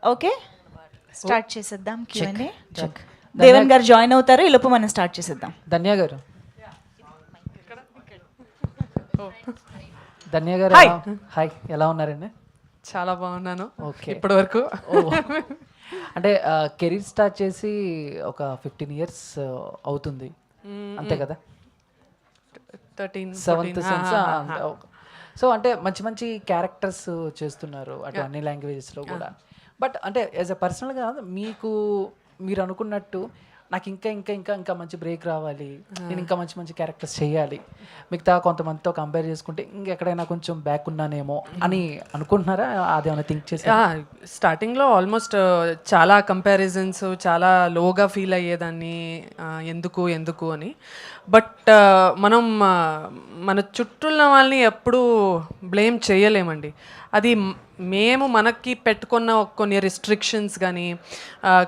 Okay, start చేసేద్దాం Q&A. Check. Devan గారు join అవుతారు, ఈ లోపు మనం స్టార్ట్ చేసేద్దాం. ధన్య గారు, ధన్య గారు హాయ్. హాయ్, ఎలా ఉన్నారండి? చాలా బాగున్నాను ఓకే. ఇప్పటి వరకు. అంటే కెరీర్ స్టార్ట్ చేసి ఒక 15 years అవుతుంది అంతే కదా? 13, 7th 14, సెన్స్. సో అంటే మంచి మంచి క్యారెక్టర్స్ చేస్తున్నారు అటు అన్ని లాంగ్వేజెస్లో కూడా. బట్ అంటే యాజ్ ఎ పర్సనల్గా మీకు మీరు అనుకున్నట్టు నాకు ఇంకా ఇంకా ఇంకా ఇంకా మంచి బ్రేక్ రావాలి, నేను ఇంకా మంచి మంచి క్యారెక్టర్స్ చేయాలి, మిగతా కొంతమందితో కంపేర్ చేసుకుంటే ఇంకెక్కడైనా కొంచెం బ్యాక్ ఉన్నానేమో అని అనుకుంటున్నారా? అదేమైనా థింక్ చేసి? స్టార్టింగ్లో ఆల్మోస్ట్ చాలా కంపారిజన్స్, చాలా లోగా ఫీల్ అయ్యేదాన్ని, ఎందుకు ఎందుకు అని. బట్ మనం మన చుట్టూ ఉన్న వాళ్ళని ఎప్పుడూ బ్లేమ్ చేయలేమండి. అది మేము మనకి పెట్టుకున్న కొన్ని రిస్ట్రిక్షన్స్ కానీ,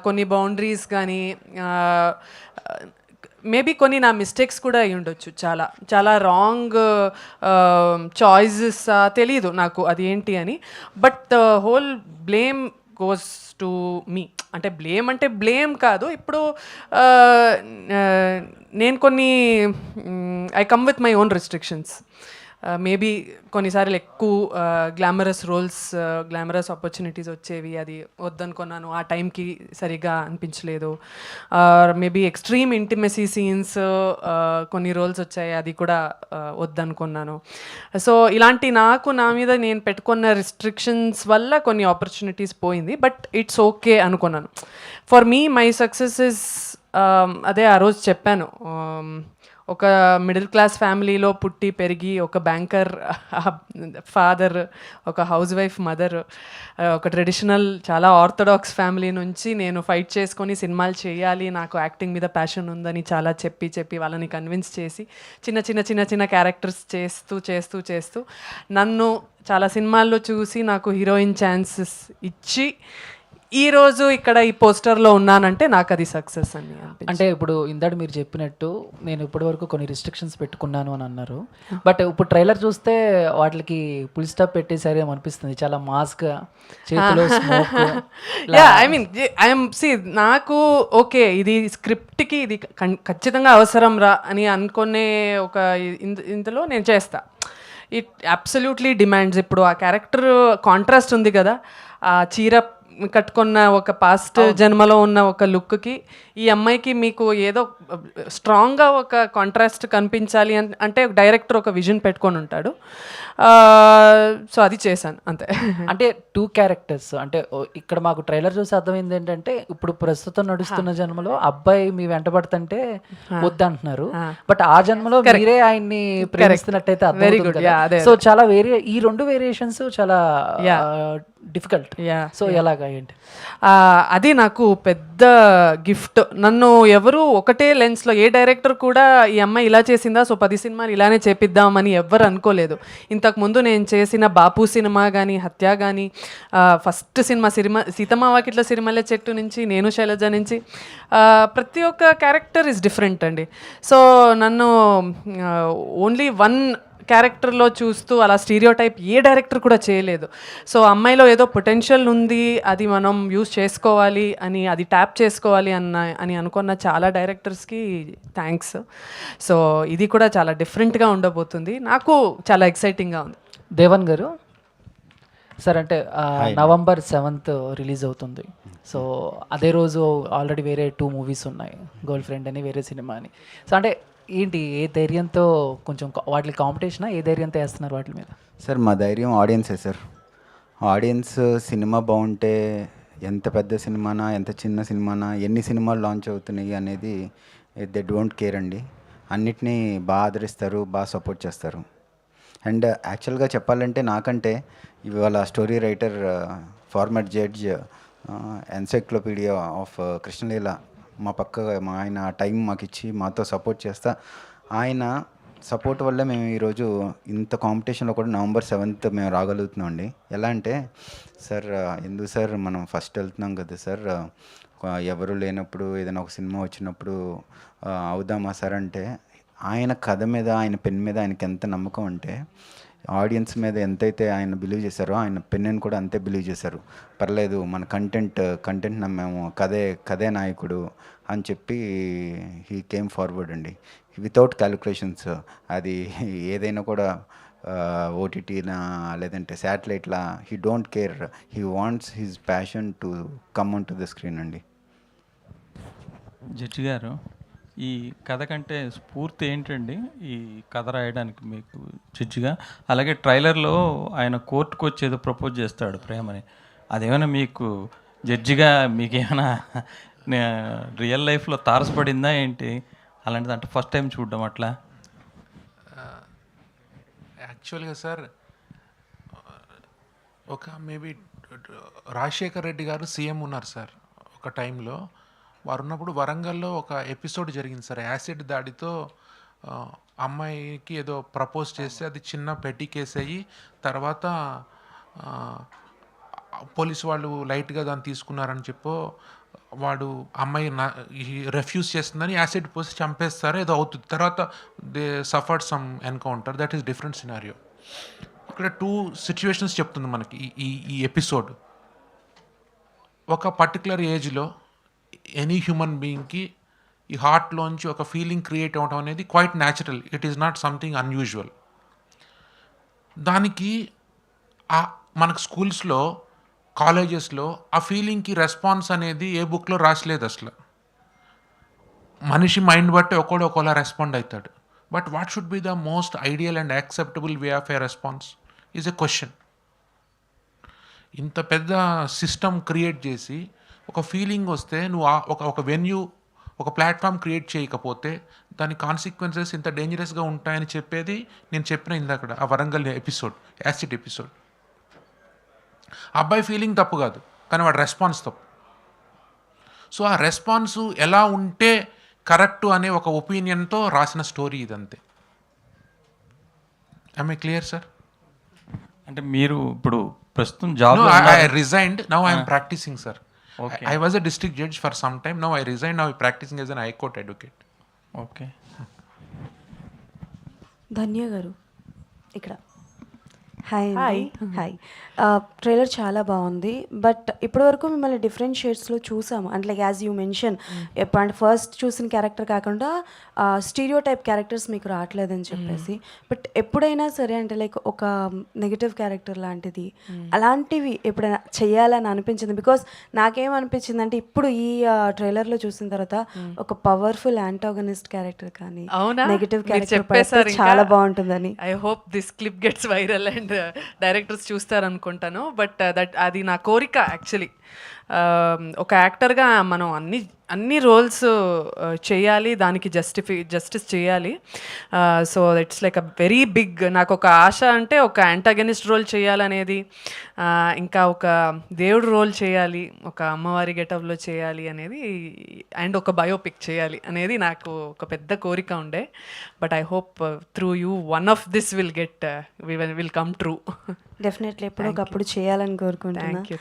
కొన్ని బౌండరీస్ కానీ, మేబీ కొన్ని నా మిస్టేక్స్ కూడా అయి ఉండొచ్చు. చాలా చాలా రాంగ్ చాయిసెస్, తెలీదు నాకు అది ఏంటి అని. But the whole blame goes to me. అంటే బ్లేమ్ కాదు. ఇప్పుడు నేను కొన్ని I come with my own restrictions. Maybe కొన్నిసార్లు ఎక్కువ గ్లామరస్ రోల్స్, గ్లామరస్ ఆపర్చునిటీస్ వచ్చేవి, అది వద్దనుకున్నాను, ఆ టైంకి సరిగ్గా అనిపించలేదు. మేబీ ఎక్స్ట్రీమ్ ఇంటిమెసీ సీన్స్ కొన్ని రోల్స్ వచ్చాయి, అది కూడా వద్దనుకున్నాను. సో ఇలాంటి నా మీద నేను పెట్టుకున్న రిస్ట్రిక్షన్స్ వల్ల కొన్ని ఆపర్చునిటీస్ పోయింది. బట్ ఇట్స్ ఓకే అనుకున్నాను. For me my success is, అదే ఆ రోజు చెప్పాను, ఒక మిడిల్ క్లాస్ ఫ్యామిలీలో పుట్టి పెరిగి, ఒక బ్యాంకర్ ఫాదర్, ఒక హౌస్ వైఫ్ మదర్, ఒక ట్రెడిషనల్ చాలా ఆర్థడాక్స్ ఫ్యామిలీ నుంచి నేను ఫైట్ చేసుకొని సినిమాలు చేయాలి, నాకు యాక్టింగ్ మీద ప్యాషన్ ఉందని చాలా చెప్పి వాళ్ళని కన్విన్స్ చేసి చిన్న క్యారెక్టర్స్ చేస్తూ నన్ను చాలా సినిమాల్లో చూసి నాకు హీరోయిన్ ఛాన్సెస్ ఇచ్చి ఈరోజు ఇక్కడ ఈ పోస్టర్లో ఉన్నానంటే నాకు అది సక్సెస్ అని. అంటే ఇప్పుడు ఇందాక మీరు చెప్పినట్టు నేను ఇప్పటి వరకు కొన్ని రిస్ట్రిక్షన్స్ పెట్టుకున్నాను అని అన్నారు. బట్ ఇప్పుడు ట్రైలర్ చూస్తే వాటికి ఫుల్ స్టాప్ పెట్టేసారి అనిపిస్తుంది, చాలా మాస్గా, చేతిలో స్మోక్. నాకు ఓకే, ఇది స్క్రిప్ట్కి ఇది ఖచ్చితంగా అవసరం రా అని అనుకునే ఒక ఇందులో నేను చేస్తా. It absolutely demands. ఇప్పుడు ఆ క్యారెక్టర్ కాంట్రాస్ట్ ఉంది కదా, ఆ చీర కట్టుకున్న ఒక పాస్ట్ జన్మలో ఉన్న ఒక లుక్కి ఈ అమ్మాయికి మీకు ఏదో స్ట్రాంగ్గా ఒక కాంట్రాస్ట్ కనిపించాలి అంటే డైరెక్టర్ ఒక విజన్ పెట్టుకొని ఉంటాడు. సో అది చేశాను అంతే. అంటే 2 క్యారెక్టర్స్ అంటే ఇక్కడ మాకు ట్రైలర్ చూసి అర్థమైంది ఏంటంటే, ఇప్పుడు ప్రస్తుతం నడుస్తున్న జన్మలో అబ్బాయి మీ వెంటబడుతుంటే వద్దంటున్నారు, బట్ ఆ జన్మలో మీరే ఆయన్ని ప్రేమిస్తున్నట్టయితే అర్థం. సో చాలా ఈ 2 వేరియేషన్స్ చాలా డిఫికల్ట్. సో ఎలాగా ఏంటి? అది నాకు పెద్ద గిఫ్ట్. నన్ను ఎవరు ఒకటే లెన్స్లో, ఏ డైరెక్టర్ కూడా ఈ అమ్మాయి ఇలా చేసిందా సో 10 సినిమాలు ఇలానే చేపిద్దామని ఎవ్వరు అనుకోలేదు. ఇంతకుముందు నేను చేసిన బాపు సినిమా కానీ, హత్య కానీ, ఫస్ట్ సినిమా సీతమ్మ వాకిట్ల సిరిమల్లె చెట్టు నుంచి, నేను శైలజ నుంచి, ప్రతి ఒక్క క్యారెక్టర్ ఇస్ డిఫరెంట్ అండి. సో నన్ను ఓన్లీ వన్ క్యారెక్టర్లో చూస్తూ అలా స్టీరియోటైప్ ఏ డైరెక్టర్ కూడా చేయలేదు. సో అమ్మాయిలో ఏదో పొటెన్షియల్ ఉంది, అది మనం యూస్ చేసుకోవాలి అని, అది ట్యాప్ చేసుకోవాలి అని అనుకున్న చాలా డైరెక్టర్స్కి థ్యాంక్స్. సో ఇది కూడా చాలా డిఫరెంట్గా ఉండబోతుంది, నాకు చాలా ఎక్సైటింగ్గా ఉంది. దేవన్ గారు సార్, అంటే November 7th రిలీజ్ అవుతుంది. సో అదే రోజు ఆల్రెడీ వేరే 2 మూవీస్ ఉన్నాయి, గర్ల్ ఫ్రెండ్ అని, వేరే సినిమా అని. సో అంటే ఏంటి, ఏ ధైర్యంతో, కొంచెం వాటి కాంపిటీషనా, ఏ ధైర్యంతో వేస్తున్నారు వాటి మీద? సార్ మా ధైర్యం ఆడియన్సే సార్. ఆడియన్స్ సినిమా బాగుంటే ఎంత పెద్ద సినిమానా, ఎంత చిన్న సినిమానా, ఎన్ని సినిమాలు లాంచ్ అవుతున్నాయి అనేది దే డోంట్ కేర్ అండి. అన్నిటినీ బాగా ఆదరిస్తారు, బాగా సపోర్ట్ చేస్తారు. అండ్ యాక్చువల్గా చెప్పాలంటే నాకంటే ఇవాళ story writer, format judge, encyclopedia of Krishna Leela మా ఆయన టైం మాకు ఇచ్చి మాతో సపోర్ట్ చేస్తా, ఆయన సపోర్ట్ వల్ల మేము ఈరోజు ఇంత కాంపిటీషన్లో కూడా November 7th మేము రాగలుగుతున్నాం అండి. ఎలా అంటే సార్, ఎందుకు సార్ మనం ఫస్ట్ వెళ్తున్నాం కదా సార్, ఎవరు లేనప్పుడు ఏదైనా ఒక సినిమా వచ్చినప్పుడు అవుదామా సార్ అంటే, ఆయన కథ మీద, ఆయన పెన్ మీద ఆయనకి ఎంత నమ్మకం అంటే, ఆడియన్స్ మీద ఎంతైతే ఆయన బిలీవ్ చేశారో ఆయన పెన్నెన్ కూడా అంతే బిలీవ్ చేశారు. పర్లేదు మన కంటెంట్ నమ్మాము, కథే నాయకుడు అని చెప్పి హీ కేమ్ ఫార్వర్డ్ అండి వితౌట్ క్యాలిక్యులేషన్స్. అది ఏదైనా కూడా ఓటీటీనా లేదంటే శాటిలైట్లా he don't care, he wants his passion to come on to the screen అండి. జడ్జి గారు, ఈ కథ కంటే స్ఫూర్తి ఏంటండి ఈ కథ రాయడానికి మీకు జడ్జిగా? అలాగే ట్రైలర్లో ఆయన కోర్టుకు వచ్చి ఏదో ప్రపోజ్ చేస్తాడు ప్రేమని, అదేమైనా మీకు జడ్జిగా మీకేమైనా రియల్ లైఫ్లో తారసపడిందా ఏంటి? అలాంటిది అంటే ఫస్ట్ టైం చూడడం అట్లా? యాక్చువల్గా సార్ ఒక మేబీ రాజశేఖర్ రెడ్డి గారు సీఎం ఉన్నారు సార్ ఒక టైంలో. వారు ఉన్నప్పుడు వరంగల్లో ఒక ఎపిసోడ్ జరిగింది సార్, యాసిడ్ దాడితో అమ్మాయికి ఏదో ప్రపోజ్ చేస్తే అది చిన్న పెట్టి కేసు అయ్యి తర్వాత పోలీసు వాళ్ళు లైట్గా దాన్ని తీసుకున్నారని చెప్పో వాడు అమ్మాయి రెఫ్యూజ్ చేస్తుందని యాసిడ్ పోసి చంపేస్తారు, ఏదో అవుతుంది. తర్వాత they suffered some encounter, that is different scenario. ఇక్కడ 2 సిచ్యువేషన్స్ చెప్తుంది మనకి ఈ ఎపిసోడ్. ఒక పర్టికులర్ ఏజ్లో ఎనీ హ్యూమన్ బీయింగ్కి ఈ హార్ట్లోంచి ఒక ఫీలింగ్ క్రియేట్ అవ్వడం అనేది quite natural, it is not something unusual. దానికి మనకు స్కూల్స్లో కాలేజెస్లో ఆ ఫీలింగ్కి రెస్పాన్స్ అనేది ఏ బుక్లో రాసలేదు అసలు. మనిషి మైండ్ బట్టి ఒకలా రెస్పాండ్ అవుతాడు. But what should be the most ideal and acceptable way of A response is a question. ఇంత పెద్ద సిస్టమ్ క్రియేట్ చేసి ఒక ఫీలింగ్ వస్తే నువ్వు ఒక వెన్యూ ఒక ప్లాట్ఫామ్ క్రియేట్ చేయకపోతే దాని కాన్సిక్వెన్సెస్ ఇంత డేంజరస్గా ఉంటాయని చెప్పేది నేను చెప్పిన ఇందాక ఆ వరంగల్ ఎపిసోడ్, యాసిడ్ ఎపిసోడ్. అబ్బాయి ఫీలింగ్ తప్పు కాదు, కానీ వాడి రెస్పాన్స్ తప్పు. సో ఆ రెస్పాన్స్ ఎలా ఉంటే కరెక్ట్ అనే ఒక ఒపీనియన్తో రాసిన స్టోరీ ఇదంతే. I clear sir? అంటే మీరు ఇప్పుడు ప్రస్తుతం job I resigned, now I am practicing sir. Okay. I was a district judge for some time, now I resigned, now I am practicing as an high court advocate. Okay. Dhanya గారు ఇక్కడ. Hi hi. Trailer చాలా బాగుంది, but ఇప్పటివరకు మిమ్మల్ని different షేడ్స్లో చూసాము. అంటే like as you mention, అంటే first చూసిన క్యారెక్టర్ కాకుండా స్టీరియో టైప్ క్యారెక్టర్స్ మీకు రావట్లేదని చెప్పేసి. బట్ ఎప్పుడైనా సరే అంటే లైక్ ఒక నెగిటివ్ క్యారెక్టర్ లాంటిది అలాంటివి ఎప్పుడైనా చెయ్యాలని అనిపించింది? బికాస్ నాకేమనిపించింది అంటే ఇప్పుడు ఈ ట్రైలర్లో చూసిన తర్వాత ఒక పవర్ఫుల్ యాంటాగనిస్ట్ క్యారెక్టర్ కానీ నెగిటివ్ క్యారెక్టర్ చాలా బాగుంటుందని. I hope this clip gets viral and directors చూస్తారనుకుంటాను. బట్ అది నా కోరిక యాక్చువల్లీ. ఒక యాక్టర్గా మనం అన్ని రోల్స్ చేయాలి, దానికి జస్టిస్ చేయాలి. So it's like a very big, నాకు ఒక ఆశ అంటే ఒక యాంటాగనిస్ట్ రోల్ చేయాలనేది, ఇంకా ఒక దేవుడు రోల్ చేయాలి, ఒక అమ్మవారి గెటప్లో చేయాలి అనేది, అండ్ ఒక బయోపిక్ చేయాలి అనేది నాకు ఒక పెద్ద కోరిక ఉండే. But I hope through you one of this will come true. Definitely ఎప్పుడో ఒకప్పుడు చేయాలని కోరుకుంటున్నా. Thank you.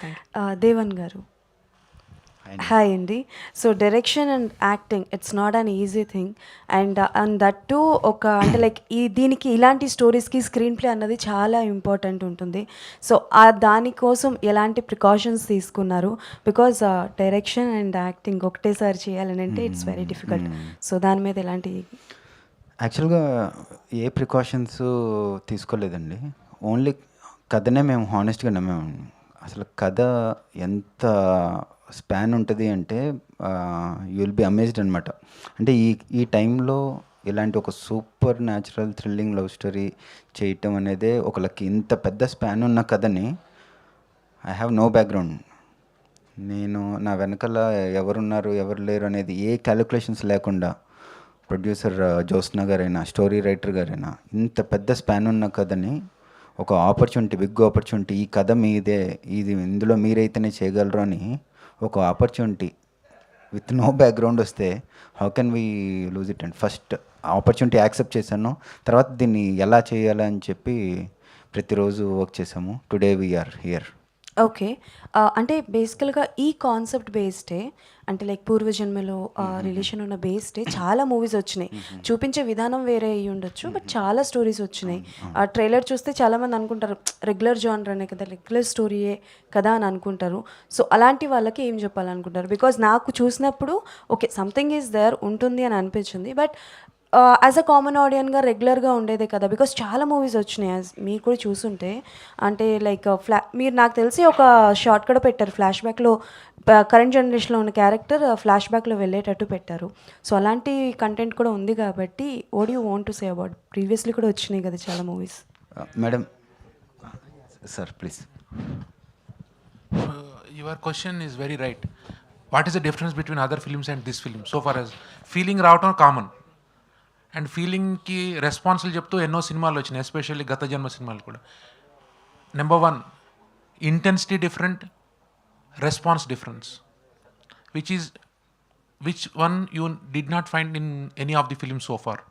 దేవన్ గారు, హాయ్ అండి. So direction and acting it's not an easy thing, and that to ఒక అంటే లైక్ దీనికి ఇలాంటి స్టోరీస్కి స్క్రీన్ ప్లే అన్నది చాలా ఇంపార్టెంట్ ఉంటుంది. సో దానికోసం ఎలాంటి ప్రికాషన్స్ తీసుకున్నారు? బికాజ్ డైరెక్షన్ అండ్ యాక్టింగ్ ఒకటేసారి చేయాలని అంటే ఇట్స్ వెరీ డిఫికల్ట్. సో దాని మీద ఎలాంటి? యాక్చువల్గా ఏ ప్రికాషన్స్ తీసుకోలేదండి, ఓన్లీ కథనే మేము హానెస్ట్గా నమ్మాము. అసలు కథ ఎంత స్పాన్ ఉంటుంది అంటే యూ విల్ బి అమేజ్డ్ అనమాట. అంటే ఈ టైంలో ఇలాంటి ఒక super natural thrilling love story చేయటం అనేదే ఒక లక్. ఇంత పెద్ద స్పాన్ ఉన్న కథని ఐ హ్యావ్ నో బ్యాక్గ్రౌండ్, నేను నా వెనకాల ఎవరున్నారు ఎవరు లేరు అనేది ఏ క్యాలిక్యులేషన్స్ లేకుండా ప్రొడ్యూసర్ జ్యోత్స్న గారైనా స్టోరీ రైటర్ గారైనా ఇంత పెద్ద స్పాన్ ఉన్న కథని ఒక ఆపర్చునిటీ, బిగ్ ఆపర్చునిటీ, ఈ కథ మీదే, ఇందులో మీరైతేనే చేయగలరు అని ఒక ఆపర్చునిటీ విత్ నో బ్యాక్గ్రౌండ్ వస్తే how can we lose it? And first opportunity accept చేశాను, తర్వాత దీన్ని ఎలా చేయాలని చెప్పి ప్రతిరోజు వర్క్ చేసాము. Today we are here. ఓకే. అంటే బేసికల్‌గా ఈ కాన్సెప్ట్ బేస్డే అంటే లైక్ పూర్వజన్మలో రిలేషన్ ఉన్న బేస్డే చాలా మూవీస్ వచ్చినాయి. చూపించే విధానం వేరే అయ్యి ఉండొచ్చు. బట్ చాలా స్టోరీస్ వచ్చినాయి. ఆ ట్రైలర్ చూస్తే చాలామంది అనుకుంటారు రెగ్యులర్ జానర్ కదా, రెగ్యులర్ స్టోరీయే కదా అని అనుకుంటారు. సో అలాంటి వాళ్ళకి ఏం చెప్పాలనుకుంటారు? బికాజ్ నాకు చూసినప్పుడు ఓకే సంథింగ్ ఈజ్ దేర్ ఉంటుంది అని అనిపించింది. బట్ యాజ్ అ కామన్ ఆడియన్గా రెగ్యులర్గా ఉండేదే కదా, బికాస్ చాలా మూవీస్ వచ్చినాయి యాజ్ మీరు కూడా చూసుంటే. అంటే లైక్ మీరు నాకు తెలిసి ఒక షార్ట్ కూడా పెట్టారు ఫ్లాష్ బ్యాక్లో, కరెంట్ జనరేషన్లో ఉన్న క్యారెక్టర్ ఫ్లాష్ బ్యాక్లో వెళ్ళేటట్టు పెట్టారు. సో అలాంటి కంటెంట్ కూడా ఉంది కాబట్టి what you want to say about? Previously కూడా వచ్చినాయి కదా చాలా movies. Madam sir please. Your question is very right. What is the difference between other films and this film? So far as feeling రావటం common, and ఫీలింగ్కి రెస్పాన్సులు చెప్తూ ఎన్నో సినిమాలు వచ్చినాయి, ఎస్పెషల్లీ గత జన్మ సినిమాలు కూడా. Number 1 intensity different, response difference, which one you did not find in any of the films so far.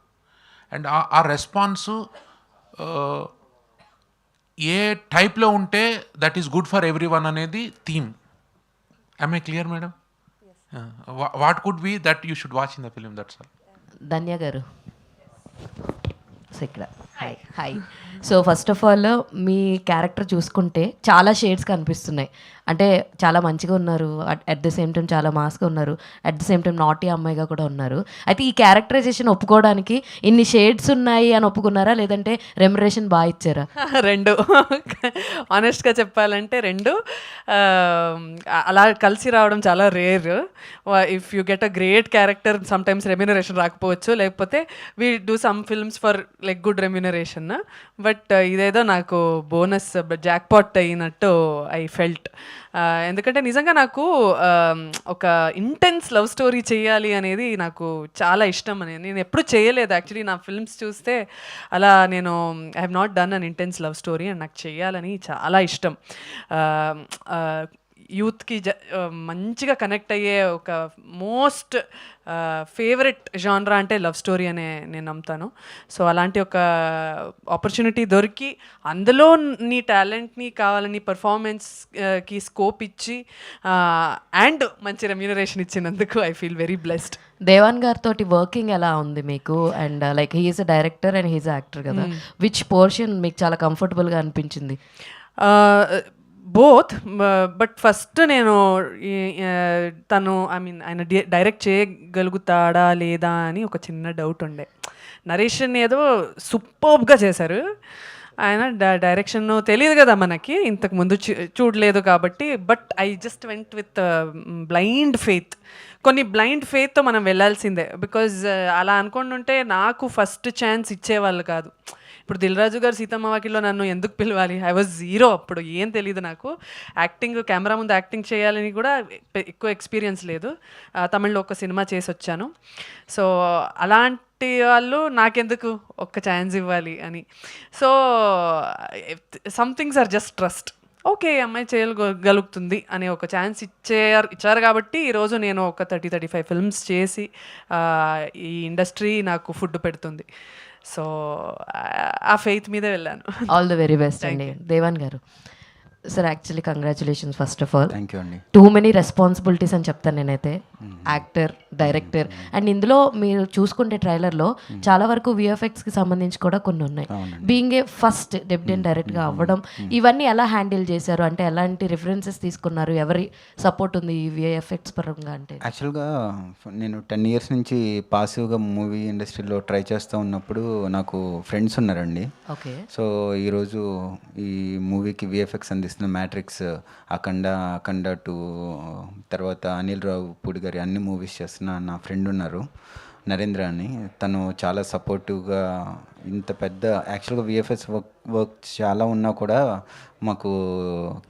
And ఆ రెస్పాన్సు ఏ టైప్లో ఉంటే that is good for every one అనేది theme. Am I clear, madam? What could be that you should watch in the film, that's all. ధన్య గారు so ఇక్కడ hi. So first of all me character చూసుకుంటే చాలా shades కనిపిస్తున్నాయి. అంటే చాలా మంచిగా ఉన్నారు, అట్ ద సేమ్ టైం చాలా మాస్గా ఉన్నారు, at the same time naughty అమ్మాయిగా కూడా ఉన్నారు. అయితే ఈ క్యారెక్టరైజేషన్ ఒప్పుకోవడానికి ఇన్ని షేడ్స్ ఉన్నాయి అని ఒప్పుకున్నారా, లేదంటే రెమ్యునరేషన్ బాగా ఇచ్చారా? రెండు. ఆనెస్ట్గా చెప్పాలంటే రెండు. అలా కలిసి రావడం చాలా rare. If you get a great character some times remuneration రాకపోవచ్చు, లేకపోతే we do some films for like good remuneration. But ఇదేదో నాకు బోనస్ జాక్పాట్ అయినట్టు ఐ ఫెల్ట్. ఎందుకంటే నిజంగా నాకు ఒక ఇంటెన్స్ లవ్ స్టోరీ చేయాలి అనేది నాకు చాలా ఇష్టం. నేను ఎప్పుడు చేయలేదు యాక్చువల్లీ. నా ఫిల్మ్స్ చూస్తే అలా నేను I have not done an intense love story, and నాకు చేయాలని చాలా ఇష్టం. యూత్కి మంచిగా కనెక్ట్ అయ్యే ఒక మోస్ట్ ఫేవరెట్ జానరా అంటే లవ్ స్టోరీ అనే నేను నమ్ముతాను. సో అలాంటి ఒక ఆపర్చునిటీ దొరికి అందులో నీ టాలెంట్ని కావాలని పర్ఫార్మెన్స్కి స్కోప్ ఇచ్చి అండ్ మంచి రెమ్యూనరేషన్ ఇచ్చినందుకు I feel very blessed. Devan గారితో వర్కింగ్ ఎలా ఉంది మీకు? And like he's a director and he's actor కదా, విచ్ పోర్షన్ మీకు చాలా కంఫర్టబుల్గా అనిపించింది? బోత్. బట్ ఫస్ట్ నేను తను ఆయన డైరెక్ట్ చేయగలుగుతాడా లేదా అని ఒక చిన్న డౌట్ ఉండే. నరేషన్ ఏదో సూపర్బ్గా చేశారు ఆయన. డైరెక్షన్ తెలియదు కదా మనకి, ఇంతకు ముందు చూడలేదు కాబట్టి. But I just went with blind faith. కొన్ని బ్లైండ్ ఫెయిత్తో మనం వెళ్ళాల్సిందే. బికాజ్ అలా అనుకోండి ఉంటే నాకు ఫస్ట్ ఛాన్స్ ఇచ్చేవాళ్ళు కాదు. ఇప్పుడు దిల్ రాజు గారు సీతమ్మ వాకిల్లో నన్ను ఎందుకు పిలవాలి? ఐ వాజ్ జీరో అప్పుడు, ఏం తెలియదు నాకు. యాక్టింగ్, కెమెరా ముందు యాక్టింగ్ చేయాలని కూడా ఎక్కువ ఎక్స్పీరియన్స్ లేదు. తమిళ్లో ఒక సినిమా చేసి వచ్చాను. సో అలాంటి వాళ్ళు నాకెందుకు ఒక్క ఛాన్స్ ఇవ్వాలి అని. So some things are just trust. Okay అమ్మాయి చేయగలుగుతుంది అనే ఒక ఛాన్స్ ఇచ్చారు కాబట్టి ఈరోజు నేను ఒక 30-35 ఫిల్మ్స్ చేసి ఈ ఇండస్ట్రీ నాకు ఫుడ్ పెడుతుంది. సో ఆ ఫెయిత్ మీదే వెళ్ళాను. ఆల్ ద వెరీ బెస్ట్ అండి. దేవాన్ గారు sir, actually congratulations first of all. Thank you అండి. టూ మెనీ రెస్పాన్సిబిలిటీస్ అని చెప్తాను నేనైతే, యాక్టర్, డైరెక్టర్. అండ్ ఇందులో మీరు చూసుకుంటే ట్రైలర్లో చాలా వరకు విఎఫ్ఎక్స్కి సంబంధించి కూడా కొన్ని ఉన్నాయి. బీయింగ్ ఏ ఫస్ట్ డెబ్యూటెంట్ డైరెక్ట్గా అవ్వడం, ఇవన్నీ ఎలా హ్యాండిల్ చేశారు? అంటే ఎలాంటి రిఫరెన్సెస్ తీసుకున్నారు? ఎవరి సపోర్ట్ ఉంది ఈ విఎఫ్ఎక్స్ పరంగా? అంటే యాక్చువల్గా నేను 10 years నుంచి పాసివ్గా మూవీ ఇండస్ట్రీలో ట్రై చేస్తూ ఉన్నప్పుడు నాకు ఫ్రెండ్స్ ఉన్నారండి. ఓకే. సో ఈరోజు ఈ మూవీకి విఎఫ్ఎక్స్ అందిస్తున్న మ్యాట్రిక్స్, అఖండ 2, తర్వాత అనిల్ రావిపూడి గారి అన్ని మూవీస్ చేస్తున్న నా ఫ్రెండ్ ఉన్నారు నరేంద్ర అని. తను చాలా సపోర్టివ్గా, ఇంత పెద్ద యాక్చువల్గా విఎఫ్ఎక్స్ వర్క్ చాలా ఉన్నా కూడా మాకు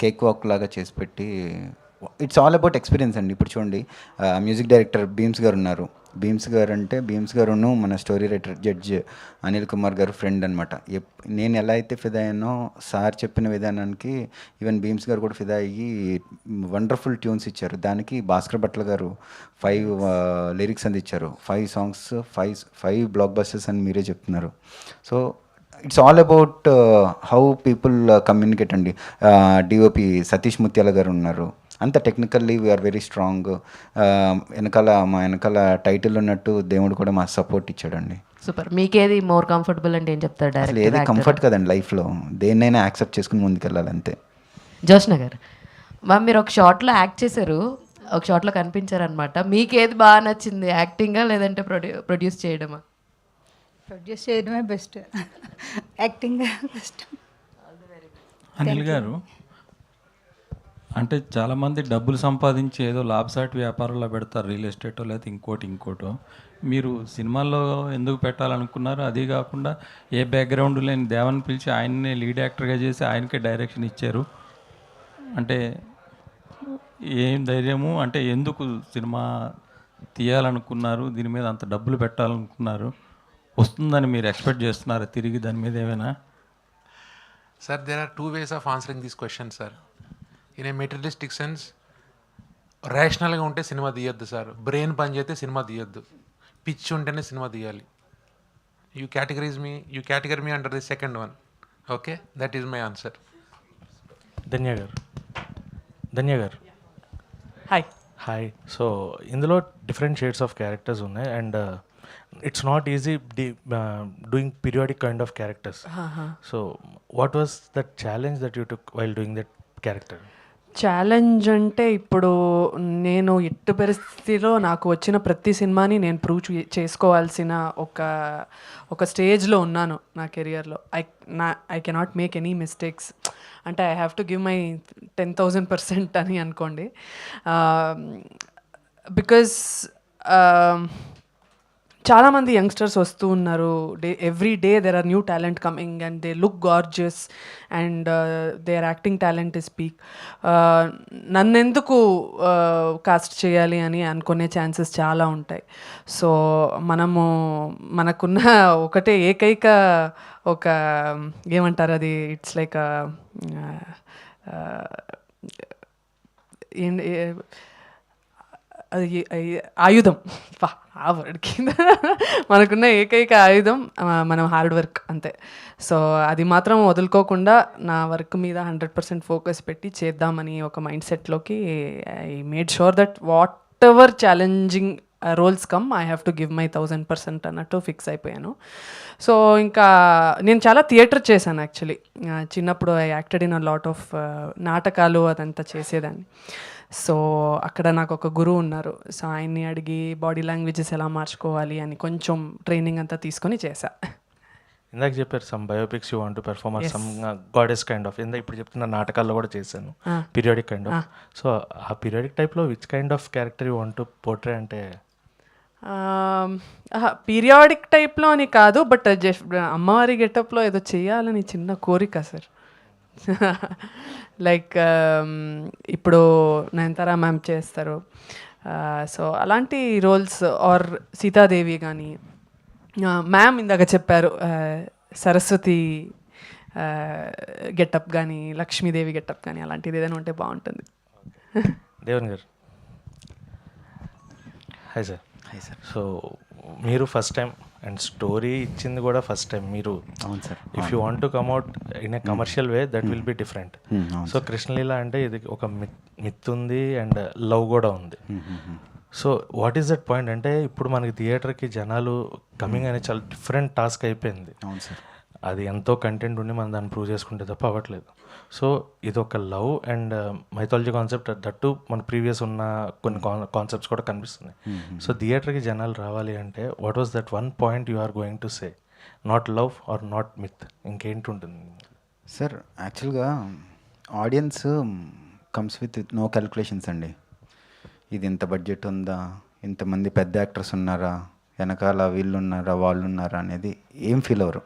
కేక్ వాక్ లాగా చేసి పెట్టి, ఇట్స్ ఆల్ అబౌట్ ఎక్స్పీరియన్స్ అండి. ఇప్పుడు చూడండి, మ్యూజిక్ డైరెక్టర్ బీమ్స్ గారు ఉన్నారు. బీమ్స్ గారును మన story writer judge Anil Kumar గారు ఫ్రెండ్ అనమాట. నేను ఎలా అయితే ఫిదా అయ్యానో సార్ చెప్పిన విధానానికి ఈవెన్ బీమ్స్ గారు కూడా ఫిదా అయ్యి వండర్ఫుల్ ట్యూన్స్ ఇచ్చారు. దానికి భాస్కర్ భట్ల గారు 5 లిరిక్స్ అందించారు. 5 songs, 5 బ్లాక్ బస్టర్స్ అని మీరే చెప్తున్నారు. So it's all about how people communicate అండి. డిఓపి సతీష్ ముత్యాల గారు ఉన్నారు, అంత టెక్నికల్లీ వీఆర్ వెరీ స్ట్రాంగ్. మా వెనకాల టైటిల్ ఉన్నట్టు దేవుడు కూడా మా సపోర్ట్ ఇచ్చాడండి. సూపర్. మీకేది మోర్ కంఫర్టబుల్ అంటే ఏం చెప్తారు అసలు ఏది డైరెక్టర్? కంఫర్ట్ కదండి లైఫ్లో, దేన్నైనా యాక్సెప్ట్ చేసుకుని ముందుకెళ్ళాలి అంతే. జోష్న గారు, మ్యామ్ మీరు ఒక షార్ట్లో యాక్ట్ చేశారు, ఒక షార్ట్లో కనిపించారనమాట. మీకు ఏది బాగా నచ్చింది, యాక్టింగా లేదంటే ప్రొడ్యూస్ చేయడమా? ప్రొడ్యూస్ చేయడమే బెస్ట్, యాక్టింగ్ బెస్ట్. అనిల్ గారు, అంటే చాలామంది డబ్బులు సంపాదించి ఏదో లాభసాటి వ్యాపారంలో పెడతారు, రియల్ ఎస్టేటో లేదా ఇంకోటో. మీరు సినిమాల్లో ఎందుకు పెట్టాలనుకున్నారు? అది కాకుండా ఏ బ్యాక్గ్రౌండ్ లేని దేవన్ని పిలిచి ఆయన్నే లీడ్ యాక్టర్గా చేసి ఆయనకే డైరెక్షన్ ఇచ్చారు. అంటే ఏం ధైర్యము, అంటే ఎందుకు సినిమా తీయాలనుకున్నారు, దీని మీద అంత డబ్బులు పెట్టాలనుకున్నారు? వస్తుందని మీరు ఎక్స్పెక్ట్ చేస్తున్నారా తిరిగి దాని మీద ఏమైనా? Sir, there are two ways of answering this question, sir. In a materialistic sense, రేషనల్గా ఉంటే సినిమా తీయొద్దు సార్, బ్రెయిన్ పని చేస్తే సినిమా తీయొద్దు, పిచ్చి ఉంటేనే సినిమా తీయాలి. You category me under the second one. Okay, that is my answer. Dhanya గారు hi. Hi. So ఇందులో డిఫరెంట్ షేడ్స్ ఆఫ్ క్యారెక్టర్స్ ఉన్నాయి and it's not easy doing periodic kind of characters. So what was that challenge that you took while doing that character? Challenge అంటే ఇప్పుడు నేను ఎట్టి పరిస్థితిలో నాకు వచ్చిన ప్రతి సినిమాని నేను ప్రూవ్ చేసుకోవాల్సిన ఒక స్టేజ్లో ఉన్నాను నా కెరియర్లో. I cannot make any mistakes. అంటే I have to give my 10,000% అని అనుకోండి. బికాజ్ చాలామంది యంగ్స్టర్స్ వస్తూ ఉన్నారు. Every day there are new talent coming and they look gorgeous and their acting talent is peak. నన్నెందుకు కాస్ట్ చేయాలి అని అనుకునే ఛాన్సెస్ చాలా ఉంటాయి. సో మనకున్న ఒకటే ఏకైక ఒక ఏమంటారు అది, ఇట్స్ లైక్ అది ఆయుధం. ఆ వర్డ్కి మనకున్న ఏకైక ఆయుధం మనం హార్డ్ వర్క్ అంతే. సో అది మాత్రం వదులుకోకుండా నా వర్క్ మీద 100% ఫోకస్ పెట్టి చేద్దామని ఒక మైండ్ సెట్లోకి I made sure that whatever challenging roles come I have to give my 1000% అన్నట్టు ఫిక్స్ అయిపోయాను. సో ఇంకా నేను చాలా థియేటర్ చేశాను యాక్చువల్లీ. చిన్నప్పుడు I acted in a lot of నాటకాలు అదంతా చేసేదాన్ని. సో అక్కడ నాకు ఒక గురువు ఉన్నారు. సో ఆయన్ని అడిగి బాడీ లాంగ్వేజెస్ ఎలా మార్చుకోవాలి అని కొంచెం ట్రైనింగ్ అంతా తీసుకొని చేశా. ఇందాక చెప్పారు some biopics you want to perform or some goddess kind of. ఇప్పుడు చెప్తున్న నాటకాల్లో కూడా చేశాను పీరియాడిక్ కైండ్ ఆఫ్. సో ఆ పీరియాడిక్ టైప్లో which kind of character you want to portray అంటే? పీరియాడిక్ టైప్లో అని కాదు, బట్ అమ్మవారి గెటప్లో ఏదో చేయాలని చిన్న కోరిక సార్. లైక్ ఇప్పుడు నయనతార మ్యామ్ చేస్తారు. సో అలాంటి రోల్స్ ఆర్ సీతాదేవి కానీ, మ్యామ్ ఇందాక చెప్పారు సరస్వతి గెటప్ కానీ, లక్ష్మీదేవి గెటప్ కానీ, అలాంటిది ఏదైనా ఉంటే బాగుంటుంది. దేవన్ గారు hi sir. Hi sir. So మీరు ఫస్ట్ టైం అండ్ స్టోరీ ఇచ్చింది కూడా ఫస్ట్ టైం మీరు. అవును sir. If you want to come at in a commercial way that will be different. So Krishnaleela అంటే ఇది ఒక మిత్ ఉంది అండ్ లవ్ కూడా ఉంది. So what is that point అంటే ఇప్పుడు మనకి థియేటర్కి జనాలు కమింగ్ అనేది చాలా డిఫరెంట్ టాస్క్ అయిపోయింది. అవును సార్. అది ఎంతో కంటెంట్ ఉండి మనం దాన్ని ప్రూవ్ చేసుకుంటే తప్ప అవ్వట్లేదు. సో ఇది ఒక love and mythology concept that మన ప్రీవియస్ ఉన్న కొన్ని కాన్సెప్ట్స్ కూడా కనిపిస్తున్నాయి. సో థియేటర్కి జనాలు రావాలి అంటే what was that one point you are going to say? Not love or not myth, ఇంకేంటి ఉంటుంది సార్? యాక్చువల్గా audience comes with no calculations అండి. ఇది ఇంత బడ్జెట్ ఉందా, ఇంతమంది పెద్ద యాక్టర్స్ ఉన్నారా, వెనకాల వీళ్ళు ఉన్నారా వాళ్ళు ఉన్నారా అనేది ఏం ఫీల్ అవ్వరు.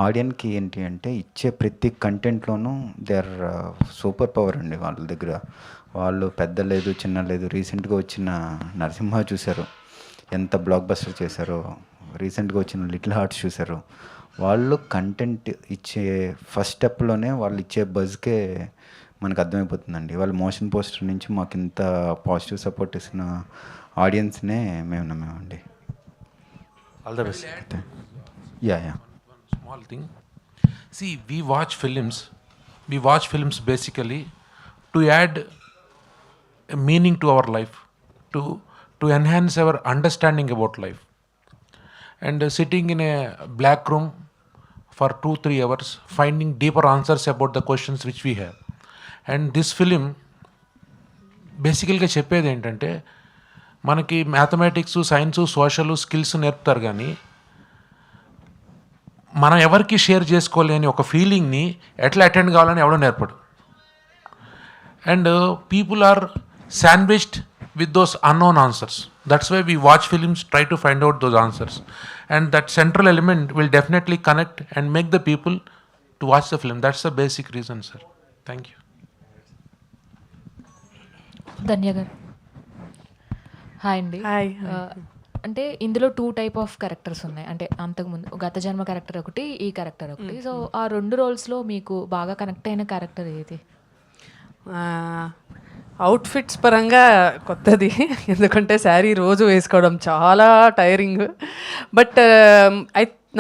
ఆడియన్కి ఏంటి అంటే ఇచ్చే ప్రతి కంటెంట్లోనూ దే ఆర్ సూపర్ పవర్ అండి వాళ్ళ దగ్గర. వాళ్ళు పెద్ద లేదు చిన్న లేదు. రీసెంట్గా వచ్చిన నరసింహ చూశారు, ఎంత బ్లాక్ బస్టర్ చేశారో. రీసెంట్గా వచ్చిన లిటిల్ హార్ట్స్ చూశారు. వాళ్ళు కంటెంట్ ఇచ్చే ఫస్ట్ స్టెప్లోనే వాళ్ళు ఇచ్చే బజ్కే మనకు అర్థమైపోతుందండి. వాళ్ళు మోషన్ పోస్టర్ నుంచి మాకు ఇంత పాజిటివ్ సపోర్ట్ ఇస్తున్న ఆడియన్స్నే మేము నమ్మేమండి. All the best. Yeah. Small thing. See, we watch films basically to add a meaning to our life, to enhance our understanding about life. And sitting in a black room for 2-3 hours, finding deeper answers about the questions which we have. And this film బేసికల్గా చెప్పేది ఏంటంటే, మనకి mathematics, science, social skills నేర్పుతారు, కానీ మనం ఎవరికి share చేసుకోలేని ఒక ఫీలింగ్ని ఎట్లా అటెండ్ కావాలని ఎవడో నేర్పడు. And people are sandwiched with those unknown answers. That's why we watch films, try to find out those answers. And that central element will definitely connect and make the people to watch the film. That's the basic reason, sir. Thank you. ధన్య గారు hi అండి. అంటే ఇందులో 2 type of characters ఉన్నాయి. అంటే అంతకుముందు గత జన్మ character ఒకటి, ఈ క్యారెక్టర్ ఒకటి. సో ఆ 2 రోల్స్లో మీకు బాగా కనెక్ట్ అయిన క్యారెక్టర్ ఏది? అవుట్ఫిట్స్ పరంగా కొత్తది, ఎందుకంటే శారీ రోజు వేసుకోవడం చాలా టైరింగ్. బట్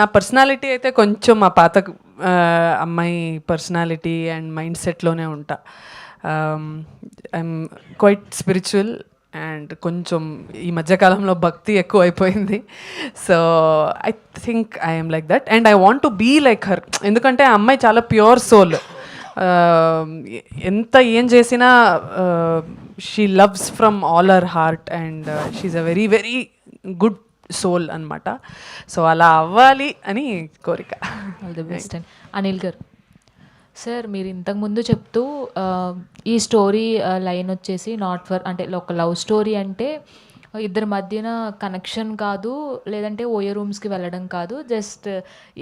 నా పర్సనాలిటీ అయితే కొంచెం మా పాత అమ్మాయి పర్సనాలిటీ అండ్ మైండ్ సెట్లోనే ఉంటా. ఐఎమ్ క్వైట్ స్పిరిచువల్ అండ్ కొంచెం ఈ మధ్యకాలంలో భక్తి ఎక్కువ అయిపోయింది. So I think I'm like that and I want to be like her. ఎందుకంటే ఆ అమ్మాయి చాలా ప్యూర్ సోల్. ఎంత ఏం చేసినా she loves from all her heart and she's a very very good soul అనమాట. సో అలా అవ్వాలి అని కోరిక. All the best and Anil గారు. సార్ మీరు ఇంతకుముందు చెప్తూ ఈ స్టోరీ లైన్ వచ్చేసి నాట్ ఫర్, అంటే ఒక లవ్ స్టోరీ అంటే ఇద్దరి మధ్యన కనెక్షన్ కాదు, లేదంటే ఓయే రూమ్స్కి వెళ్ళడం కాదు, జస్ట్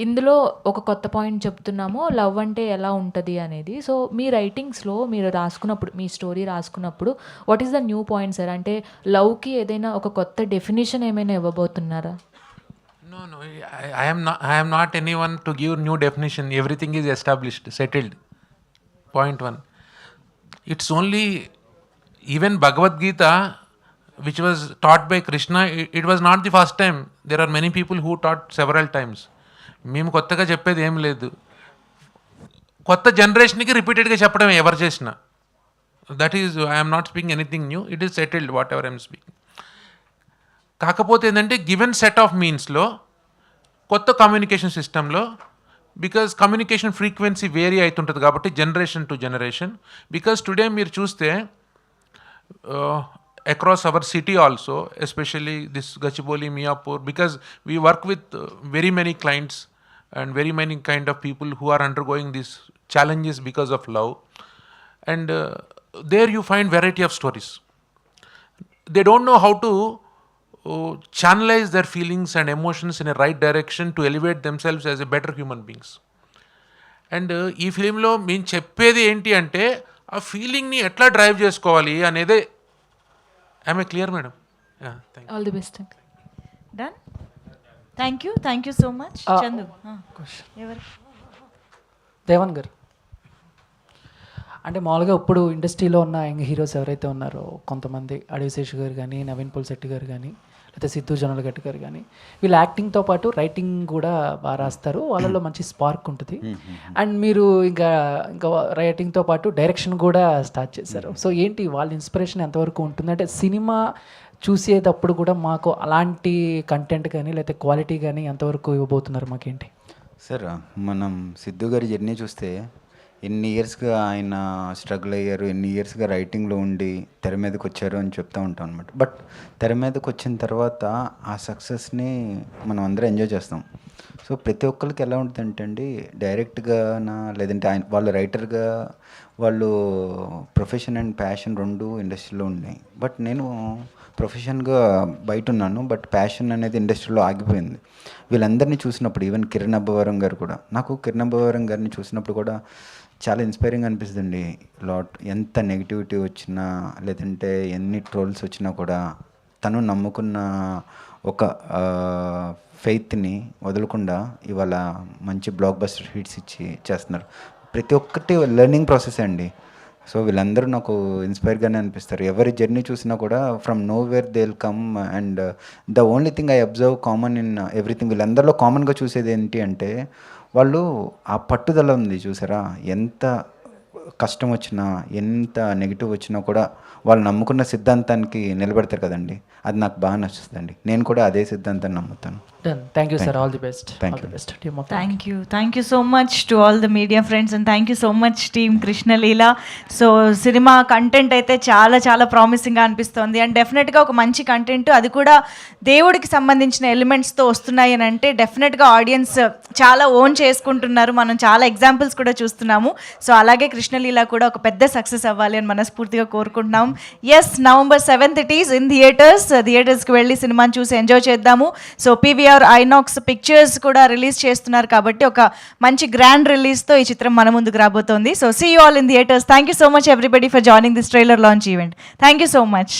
ఇందులో ఒక కొత్త పాయింట్ చెప్తున్నాము, లవ్ అంటే ఎలా ఉంటుంది అనేది. సో మీ రైటింగ్స్లో మీరు రాసుకున్నప్పుడు, మీ స్టోరీ రాసుకున్నప్పుడు what is the new point sir? అంటే లవ్కి ఏదైనా ఒక కొత్త డెఫినేషన్ ఏమైనా ఇవ్వబోతున్నారా? No, I am not anyone to give new definition. Everything is established, settled. Point 1. It's only, even Bhagavad Gita, which was taught by Krishna, it was not the first time. There are many people who taught several times. మేము కొత్తగా చెప్పేది ఏం లేదు. కొత్త జనరేషన్కి రిపీటెడ్గా చెప్పడం ఎవరు చేసినా, that is, I'm not speaking anything new, it is settled what ever I'm speaking. కాకపోతే ఏంటంటే గివెన్ సెట్ ఆఫ్ మీన్స్లో కొత్త కమ్యూనికేషన్ సిస్టంలో, బికాజ్ కమ్యూనికేషన్ ఫ్రీక్వెన్సీ వేరీ అవుతుంటుంది కాబట్టి generation to generation. Because today మీరు చూస్తే across our city also, especially this Gachibowli, Miapur, because we work with very many clients and very many kind of people who are undergoing these challenges because of love. And there you find variety of stories. They don't know how to channelize their feelings and emotions in a right direction to elevate themselves as a better human beings. And ఈ ఫిలింలో మేము చెప్పేది ఏంటి అంటే, ఆ ఫీలింగ్ని ఎట్లా drive చేసుకోవాలి అనేదే. Am I clear, madam? Yeah, thank you. All the best. Done. Thank you so much. Chandu ఎవరు? దేవన్ గారు. అంటే మామూలుగా ఇప్పుడు ఇండస్ట్రీలో ఉన్న యంగ్ హీరోస్ ఎవరైతే ఉన్నారో, కొంతమంది అడవిశేష్ గారు కానీ, నవీన్ పులిశెట్టి గారు కానీ, లేకపోతే సిద్ధు జొన్నలగడ్డ గారు కానీ, వీళ్ళు యాక్టింగ్తో పాటు రైటింగ్ కూడా బాగా రాస్తారు, వాళ్ళలో మంచి స్పార్క్ ఉంటుంది. అండ్ మీరు ఇంకా రైటింగ్తో పాటు డైరెక్షన్ కూడా స్టార్ట్ చేశారు. సో ఏంటి వాళ్ళ ఇన్స్పిరేషన్ ఎంతవరకు ఉంటుంది? అంటే సినిమా చూసేటప్పుడు కూడా మాకు అలాంటి కంటెంట్ కానీ లేకపోతే క్వాలిటీ కానీ ఎంతవరకు ఇవ్వబోతున్నారు మాకేంటి? సార్, మనం సిద్ధు గారి జర్నీ చూస్తే ఎన్ని ఇయర్స్గా ఆయన స్ట్రగుల్ అయ్యారు, ఎన్ని ఇయర్స్గా రైటింగ్లో ఉండి తెర మీదకి వచ్చారు అని చెప్తూ ఉంటాం అనమాట. బట్ తెర మీదకి వచ్చిన తర్వాత ఆ సక్సెస్ని మనం అందరం ఎంజాయ్ చేస్తాం. సో ప్రతి ఒక్కరికి ఎలా ఉంటుందంటే అండి, డైరెక్ట్గానా లేదంటే ఆయన వాళ్ళు రైటర్గా, వాళ్ళు ప్రొఫెషన్ అండ్ ప్యాషన్ రెండు ఇండస్ట్రీలో ఉన్నాయి. బట్ నేను ప్రొఫెషన్గా బయట ఉన్నాను, బట్ ప్యాషన్ అనేది ఇండస్ట్రీలో ఆగిపోయింది. వీళ్ళందరినీ చూసినప్పుడు, ఈవెన్ కిరణ్ అబ్బవరం గారు కూడా, నాకు కిరణ్ అబ్బవరం గారిని చూసినప్పుడు కూడా చాలా ఇన్స్పైరింగ్ అనిపిస్తుంది. ఎంత నెగిటివిటీ వచ్చినా లేదంటే ఎన్ని ట్రోల్స్ వచ్చినా కూడా తను నమ్ముకున్న ఒక ఫెయిత్ని వదలకుండా ఇవాళ మంచి బ్లాక్ బస్టర్ హిట్స్ ఇచ్చి చేస్తున్నారు. ప్రతి ఒక్కటి లెర్నింగ్ ప్రాసెస్ అండి. సో వీళ్ళందరూ నాకు ఇన్స్పైర్గానే అనిపిస్తారు. ఎవరి జర్నీ చూసినా కూడా from nowhere they will come. And the only thing I observe common in everything, వీళ్ళందరిలో కామన్గా చూసేది ఏంటి అంటే, వాళ్ళు ఆ పట్టుదల ఉంది చూసారా, ఎంత కష్టం వచ్చినా ఎంత నెగిటివ్ వచ్చినా కూడా వాళ్ళు నమ్ముకున్న సిద్ధాంతానికి నిలబెడతారు కదండి, అది నాకు బాగా నచ్చుతుందండి. నేను కూడా అదే సిద్ధాంతాన్ని నమ్ముతాను. Done. Thank you sir. All the best. Thank all the you. Best team of. Thank you so much to all the media friends and thank you so much team Krishna Leela. So cinema content అయితే చాలా చాలా ప్రామిసింగ్గా అనిపిస్తోంది and డెఫినెట్గా ఒక మంచి content, అది కూడా దేవుడికి సంబంధించిన ఎలిమెంట్స్తో వస్తున్నాయి అని అంటే డెఫినెట్గా ఆడియన్స్ చాలా ఓన్ చేసుకుంటున్నారు. మనం చాలా ఎగ్జాంపుల్స్ కూడా చూస్తున్నాము. సో అలాగే కృష్ణలీల కూడా ఒక పెద్ద సక్సెస్ అవ్వాలి అని మనస్ఫూర్తిగా కోరుకుంటున్నాం. Yes, November 7th it is in థియేటర్స్కి వెళ్ళి సినిమాని చూసి ఎంజాయ్ చేద్దాము. సో PVR ఐనాక్స్ పిక్చర్స్ కూడా రిలీజ్ చేస్తున్నారు కాబట్టి ఒక మంచి గ్రాండ్ రిలీజ్తో ఈ చిత్రం మన ముందుకు రాబోతోంది. So see you all in theatres. Thank you so much everybody for joining this trailer launch event. Thank you so much.